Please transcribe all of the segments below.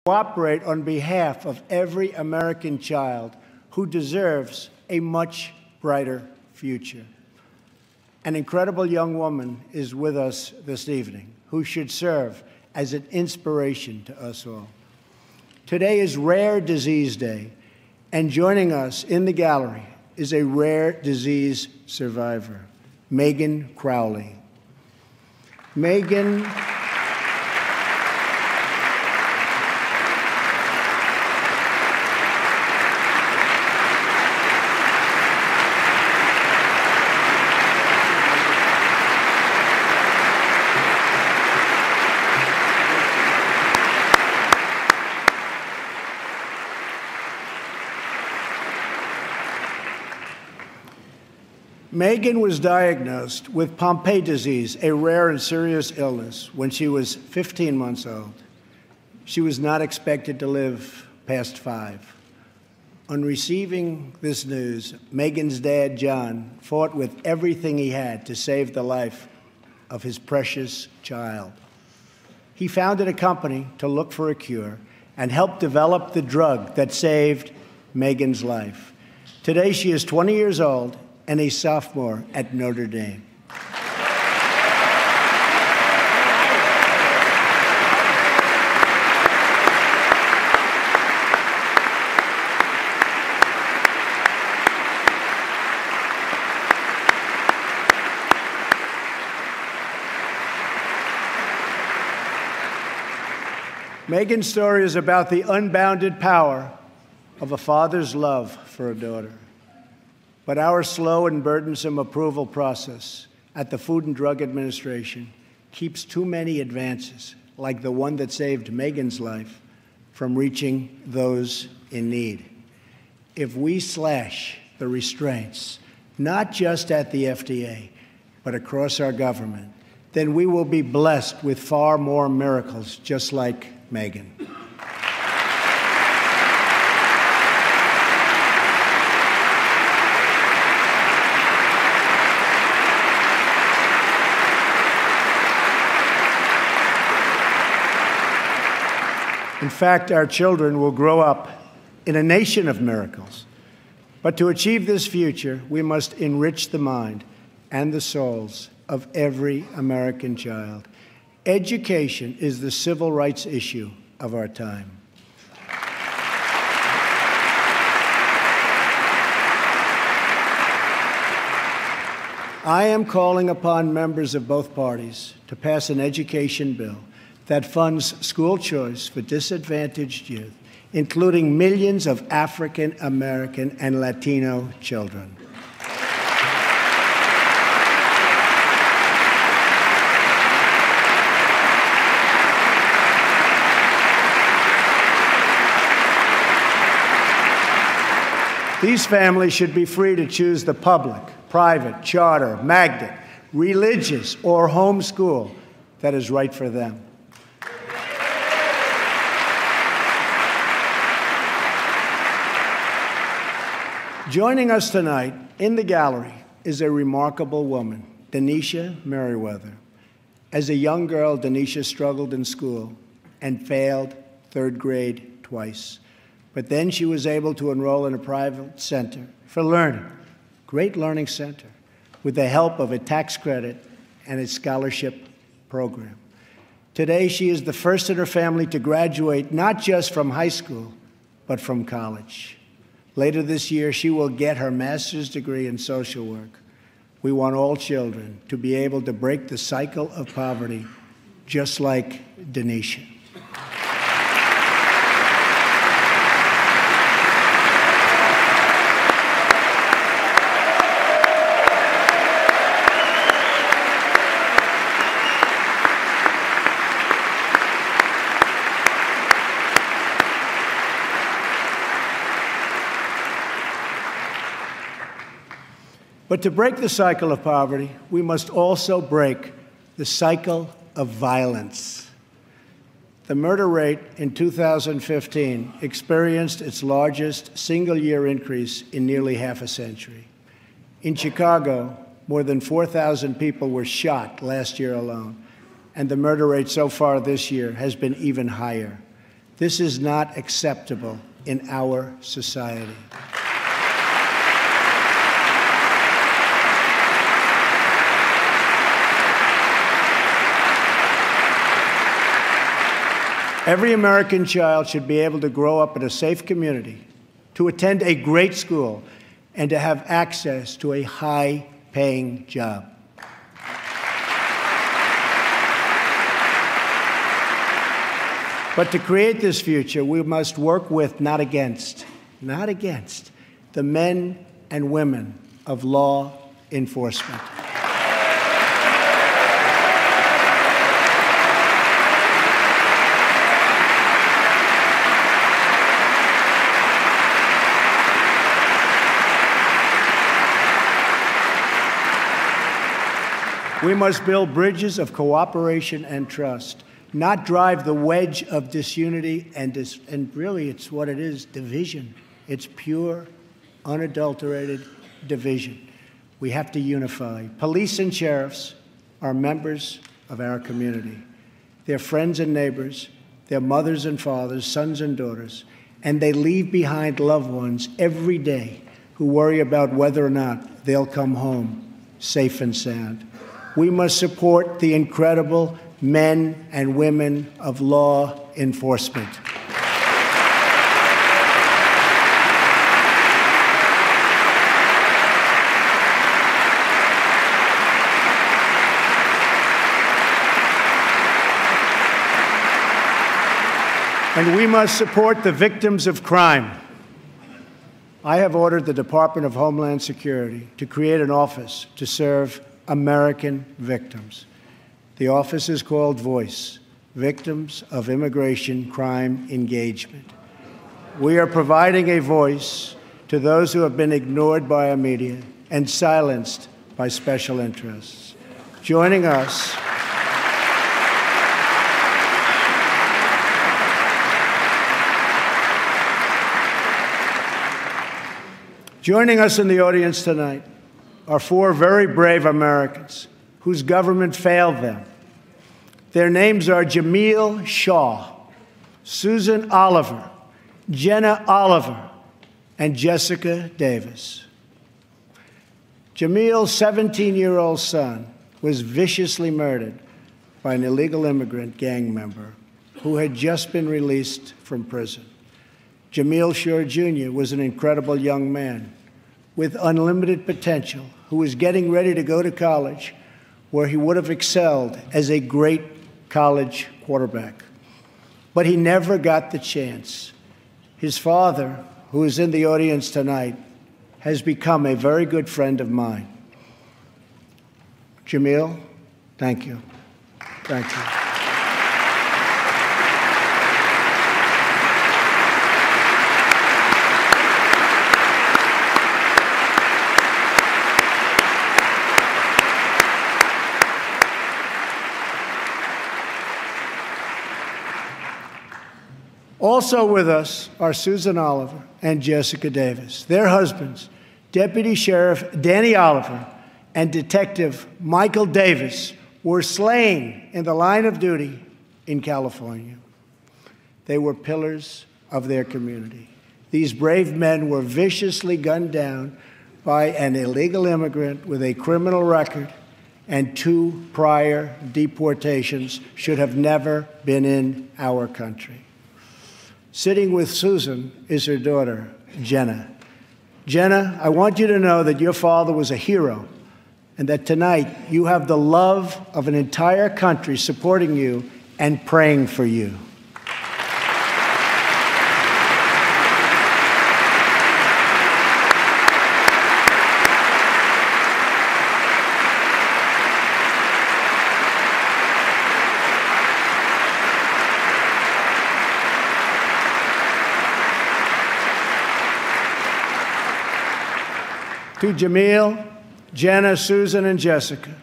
cooperate on behalf of every American child who deserves a much brighter future. An incredible young woman is with us this evening who should serve as an inspiration to us all. Today is Rare Disease Day, and joining us in the gallery is a rare disease survivor, Megan Crowley. Megan Megan was diagnosed with Pompe disease, a rare and serious illness, when she was 15 months old. She was not expected to live past 5. On receiving this news, Megan's dad, John, fought with everything he had to save the life of his precious child. He founded a company to look for a cure and helped develop the drug that saved Megan's life. Today, she is 20 years old and a sophomore at Notre Dame. Megan's story is about the unbounded power of a father's love for a daughter. But our slow and burdensome approval process at the Food and Drug Administration keeps too many advances, like the one that saved Megan's life, from reaching those in need. If we slash the restraints, not just at the FDA, but across our government, then we will be blessed with far more miracles just like Megan. In fact, our children will grow up in a nation of miracles. But to achieve this future, we must enrich the mind and the souls of every American child. Education is the civil rights issue of our time. I am calling upon members of both parties to pass an education bill that funds school choice for disadvantaged youth, including millions of African American and Latino children. These families should be free to choose the public, private, charter, magnet, religious, or home school that is right for them. Joining us tonight in the gallery is a remarkable woman, Denisha Merriweather. As a young girl, Denisha struggled in school and failed 3rd grade twice. But then she was able to enroll in a private center for learning, great learning center, with the help of a tax credit and a scholarship program. Today, she is the first in her family to graduate not just from high school, but from college. Later this year, she will get her master's degree in social work. We want all children to be able to break the cycle of poverty, just like Denisha. But to break the cycle of poverty, we must also break the cycle of violence. The murder rate in 2015 experienced its largest single-year increase in nearly half a century. In Chicago, more than 4,000 people were shot last year alone, and the murder rate so far this year has been even higher. This is not acceptable in our society. Every American child should be able to grow up in a safe community, to attend a great school, and to have access to a high-paying job. But to create this future, we must work with, not against, the men and women of law enforcement. We must build bridges of cooperation and trust, not drive the wedge of disunity and really it's what it is, division. It's pure, unadulterated division. We have to unify. Police and sheriffs are members of our community. They're friends and neighbors. They're mothers and fathers, sons and daughters, and they leave behind loved ones every day who worry about whether or not they'll come home safe and sound. We must support the incredible men and women of law enforcement. And we must support the victims of crime. I have ordered the Department of Homeland Security to create an office to serve American victims. The office is called VOICE, Victims of Immigration Crime Engagement. We are providing a voice to those who have been ignored by our media and silenced by special interests. Joining us in the audience tonight are four very brave Americans whose government failed them. Their names are Jamil Shaw, Susan Oliver, Jenna Oliver, and Jessica Davis. Jamil's 17-year-old son was viciously murdered by an illegal immigrant gang member who had just been released from prison. Jamil Shaw Jr. was an incredible young man with unlimited potential who was getting ready to go to college, where he would have excelled as a great college quarterback. But he never got the chance. His father, who is in the audience tonight, has become a very good friend of mine. Jamil, thank you. Thank you. Also with us are Susan Oliver and Jessica Davis. Their husbands, Deputy Sheriff Danny Oliver and Detective Michael Davis, were slain in the line of duty in California. They were pillars of their community. These brave men were viciously gunned down by an illegal immigrant with a criminal record and 2 prior deportations, should have never been in our country. Sitting with Susan is her daughter, Jenna. Jenna, I want you to know that your father was a hero and that tonight you have the love of an entire country supporting you and praying for you. To Jamil, Jenna, Susan, and Jessica,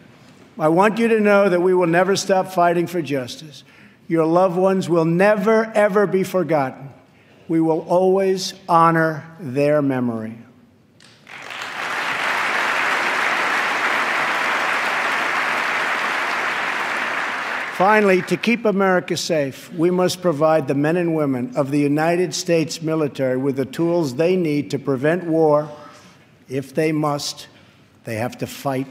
I want you to know that we will never stop fighting for justice. Your loved ones will never, ever be forgotten. We will always honor their memory. Finally, to keep America safe, we must provide the men and women of the United States military with the tools they need to prevent war. If they must, they have to fight,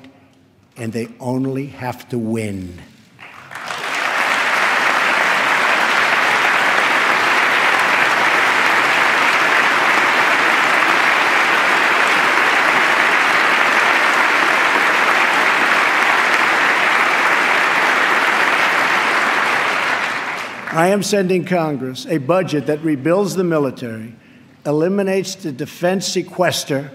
and they only have to win. I am sending Congress a budget that rebuilds the military, eliminates the defense sequester,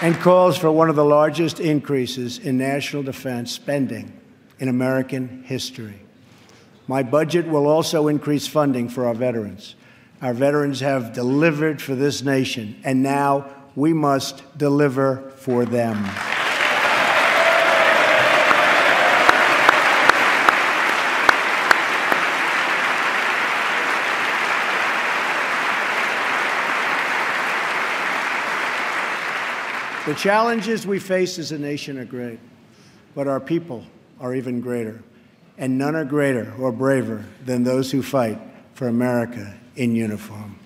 and calls for one of the largest increases in national defense spending in American history. My budget will also increase funding for our veterans. Our veterans have delivered for this nation, and now we must deliver for them. The challenges we face as a nation are great, but our people are even greater. And none are greater or braver than those who fight for America in uniform.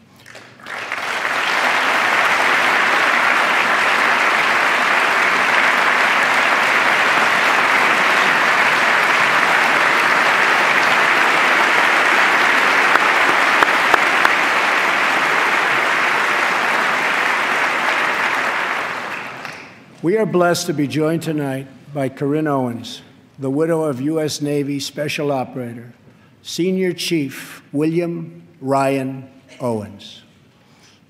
We are blessed to be joined tonight by Corinne Owens, the widow of U.S. Navy Special Operator, Senior Chief William Ryan Owens.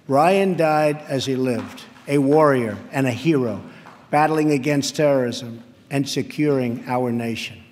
Ryan died as he lived, a warrior and a hero, battling against terrorism and securing our nation.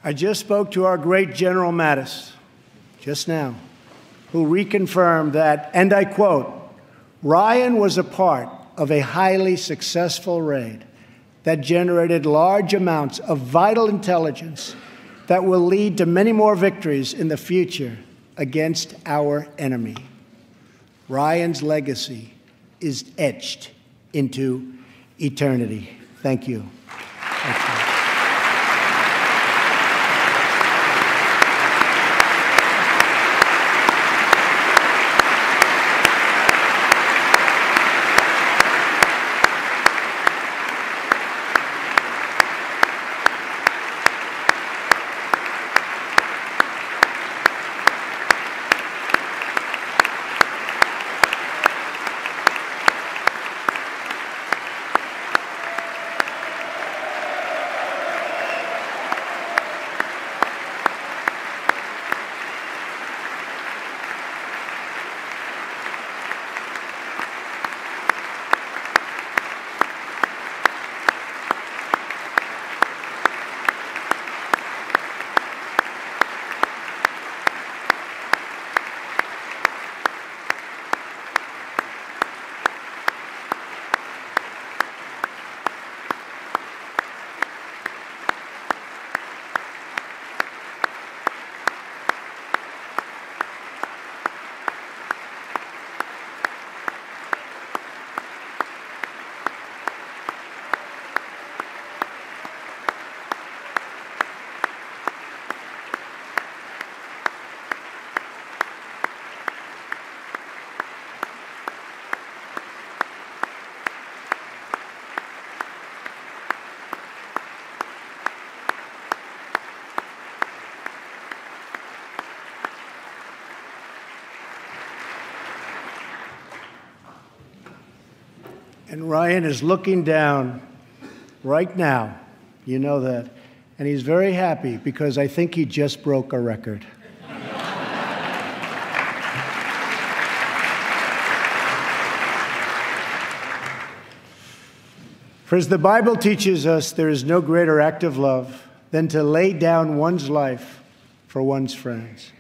I just spoke to our great General Mattis just now, who reconfirmed that, and I quote, "Ryan was a part of a highly successful raid that generated large amounts of vital intelligence that will lead to many more victories in the future against our enemy." Ryan's legacy is etched into eternity. Thank you. Thank you. And Ryan is looking down right now, you know that, and he's very happy because I think he just broke a record. For as the Bible teaches us, there is no greater act of love than to lay down one's life for one's friends.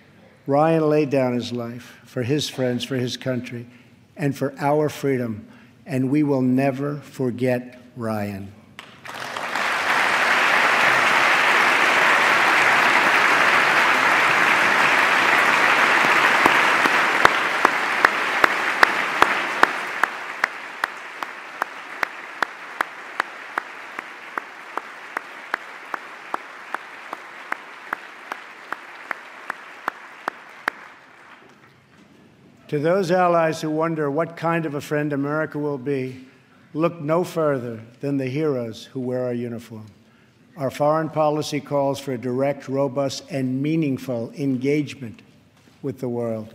Ryan laid down his life for his friends, for his country, and for our freedom, and we will never forget Ryan. To those allies who wonder what kind of a friend America will be, look no further than the heroes who wear our uniform. Our foreign policy calls for a direct, robust, and meaningful engagement with the world.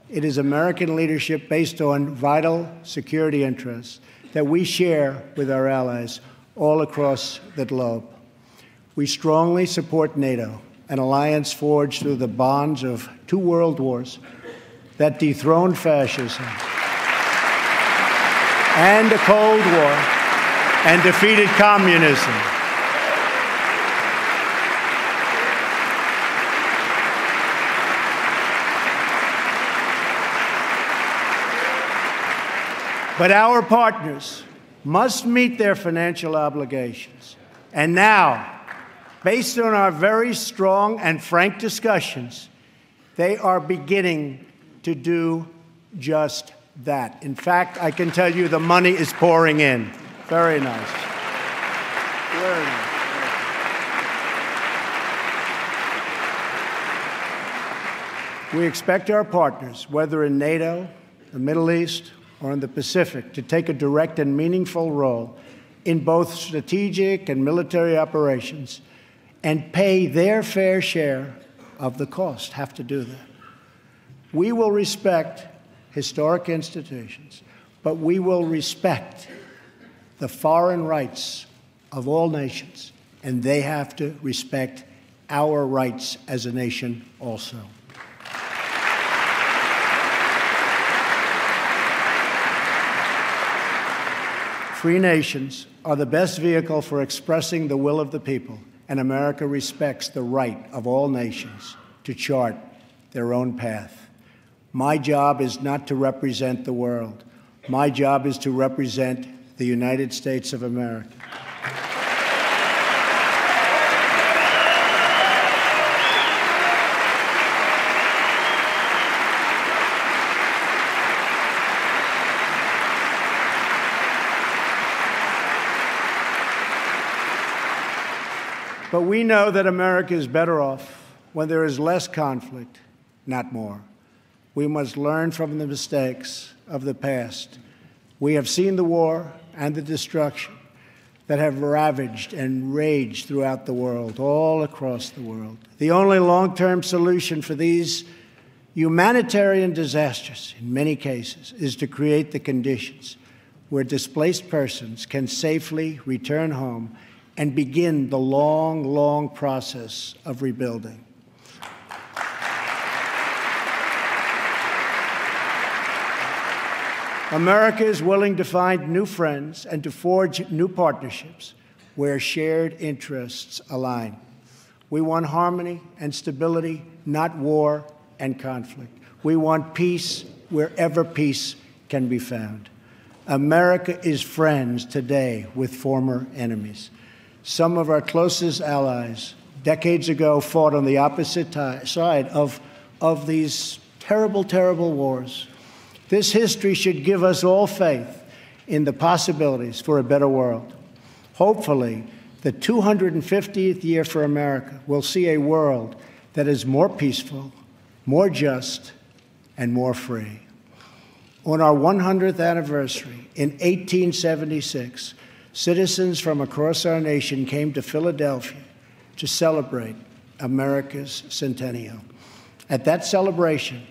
It is American leadership based on vital security interests that we share with our allies all across the globe. We strongly support NATO, an alliance forged through the bonds of 2 world wars that dethroned fascism and the Cold War and defeated communism. But our partners must meet their financial obligations. And now, based on our very strong and frank discussions, they are beginning to do just that. In fact, I can tell you the money is pouring in. Very nice. Very nice. We expect our partners, whether in NATO, the Middle East, or in the Pacific, to take a direct and meaningful role in both strategic and military operations and pay their fair share of the cost, have to do that. We will respect historic institutions, but we will respect the foreign rights of all nations, and they have to respect our rights as a nation also. Free nations are the best vehicle for expressing the will of the people, and America respects the right of all nations to chart their own path. My job is not to represent the world. My job is to represent the United States of America. But we know that America is better off when there is less conflict, not more. We must learn from the mistakes of the past. We have seen the war and the destruction that have ravaged and raged throughout the world, all across the world. The only long-term solution for these humanitarian disasters, in many cases, is to create the conditions where displaced persons can safely return home and begin the long, long process of rebuilding. America is willing to find new friends and to forge new partnerships where shared interests align. We want harmony and stability, not war and conflict. We want peace wherever peace can be found. America is friends today with former enemies. Some of our closest allies decades ago fought on the opposite side of these terrible, terrible wars. This history should give us all faith in the possibilities for a better world. Hopefully, the 250th year for America will see a world that is more peaceful, more just, and more free. On our 100th anniversary in 1876, citizens from across our nation came to Philadelphia to celebrate America's centennial. At that celebration,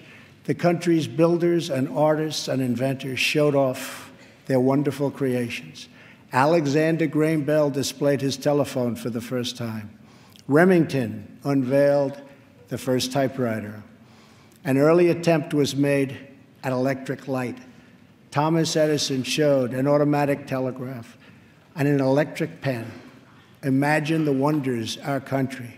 the country's builders and artists and inventors showed off their wonderful creations. Alexander Graham Bell displayed his telephone for the first time. Remington unveiled the first typewriter. An early attempt was made at electric light. Thomas Edison showed an automatic telegraph. and an electric pen, imagine the wonders our country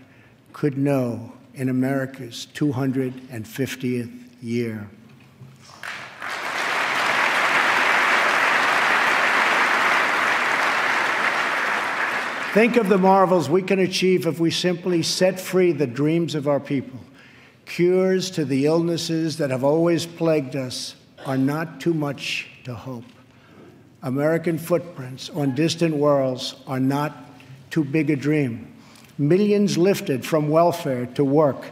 could know in America's 250th year. Think of the marvels we can achieve if we simply set free the dreams of our people. Cures to the illnesses that have always plagued us are not too much to hope. American footprints on distant worlds are not too big a dream. Millions lifted from welfare to work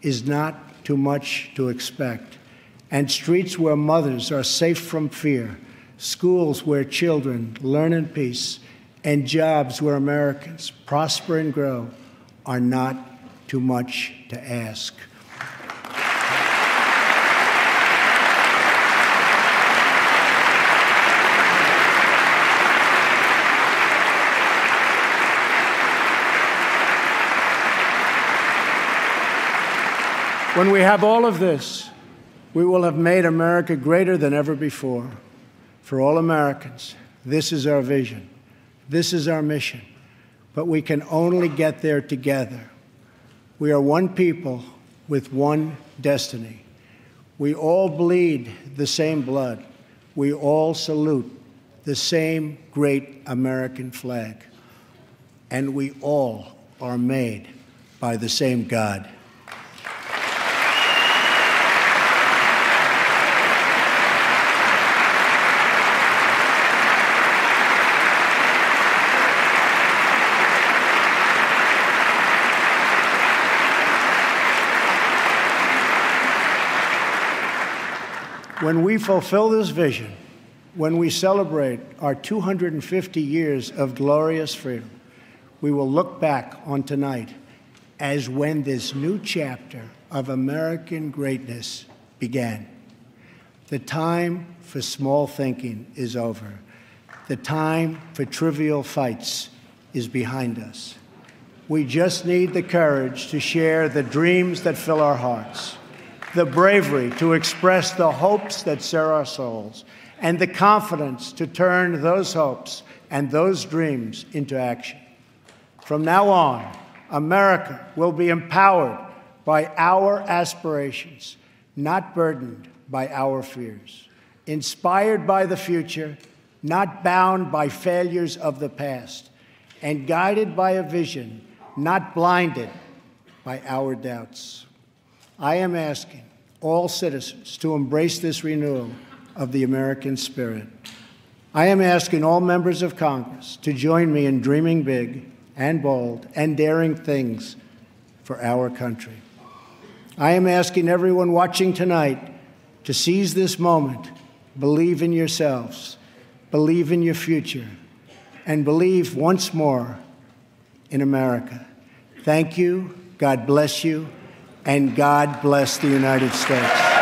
is not too much to expect. And streets where mothers are safe from fear, schools where children learn in peace, and jobs where Americans prosper and grow are not too much to ask. When we have all of this, we will have made America greater than ever before. For all Americans, this is our vision. This is our mission. But we can only get there together. We are one people with one destiny. We all bleed the same blood. We all salute the same great American flag. And we all are made by the same God. When we fulfill this vision, when we celebrate our 250 years of glorious freedom, we will look back on tonight as when this new chapter of American greatness began. The time for small thinking is over. The time for trivial fights is behind us. We just need the courage to share the dreams that fill our hearts, the bravery to express the hopes that stir our souls, and the confidence to turn those hopes and those dreams into action. From now on, America will be empowered by our aspirations, not burdened by our fears, inspired by the future, not bound by failures of the past, and guided by a vision, not blinded by our doubts. I am asking all citizens to embrace this renewal of the American spirit. I am asking all members of Congress to join me in dreaming big and bold and daring things for our country. I am asking everyone watching tonight to seize this moment, believe in yourselves, believe in your future, and believe once more in America. Thank you, God bless you, and God bless the United States.